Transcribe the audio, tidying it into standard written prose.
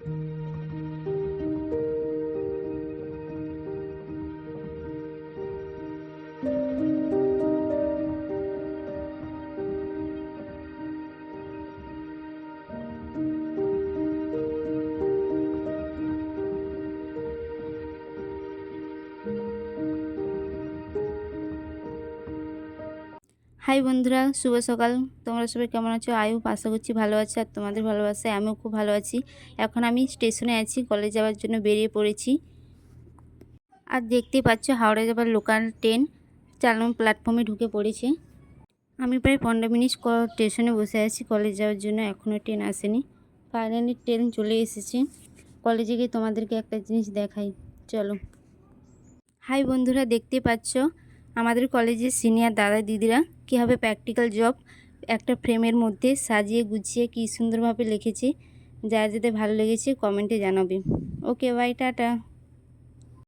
High বন্ধুরা, শুভ সকাল। তোমরা সবাই কেমন আছো? আশা করছি ভালো আছো, আর তোমাদের ভালোবাসায় আমিও খুব ভালো আছি। এখন আমি স্টেশনে আছি, কলেজ যাওয়ার জন্য বেরিয়ে পড়েছি। আর দেখতেই পাচ্ছ হাওড়া যাবার লোকাল ট্রেন 4 নম্বর প্ল্যাটফর্মে ঢুকে পড়েছে। আমি প্রায় 15 মিনিট স্টেশনে বসে আছি কলেজ যাওয়ার জন্য, এখনও ট্রেন আসেনি। ফাইনালি ট্রেন চলে এসেছে। কলেজে গিয়ে তোমাদেরকে একটা জিনিস দেখাই, চলো। হাই বন্ধুরা, দেখতে পাচ্ছ আমাদের কলেজের সিনিয়র দাদা দিদিরা কীভাবে প্র্যাকটিক্যাল জব একটা ফ্রেমের মধ্যে সাজিয়ে গুছিয়ে কী সুন্দরভাবে লিখেছে। যাদের ভালো লেগেছে কমেন্টে জানাবে। ওকে, বাই, টাটা।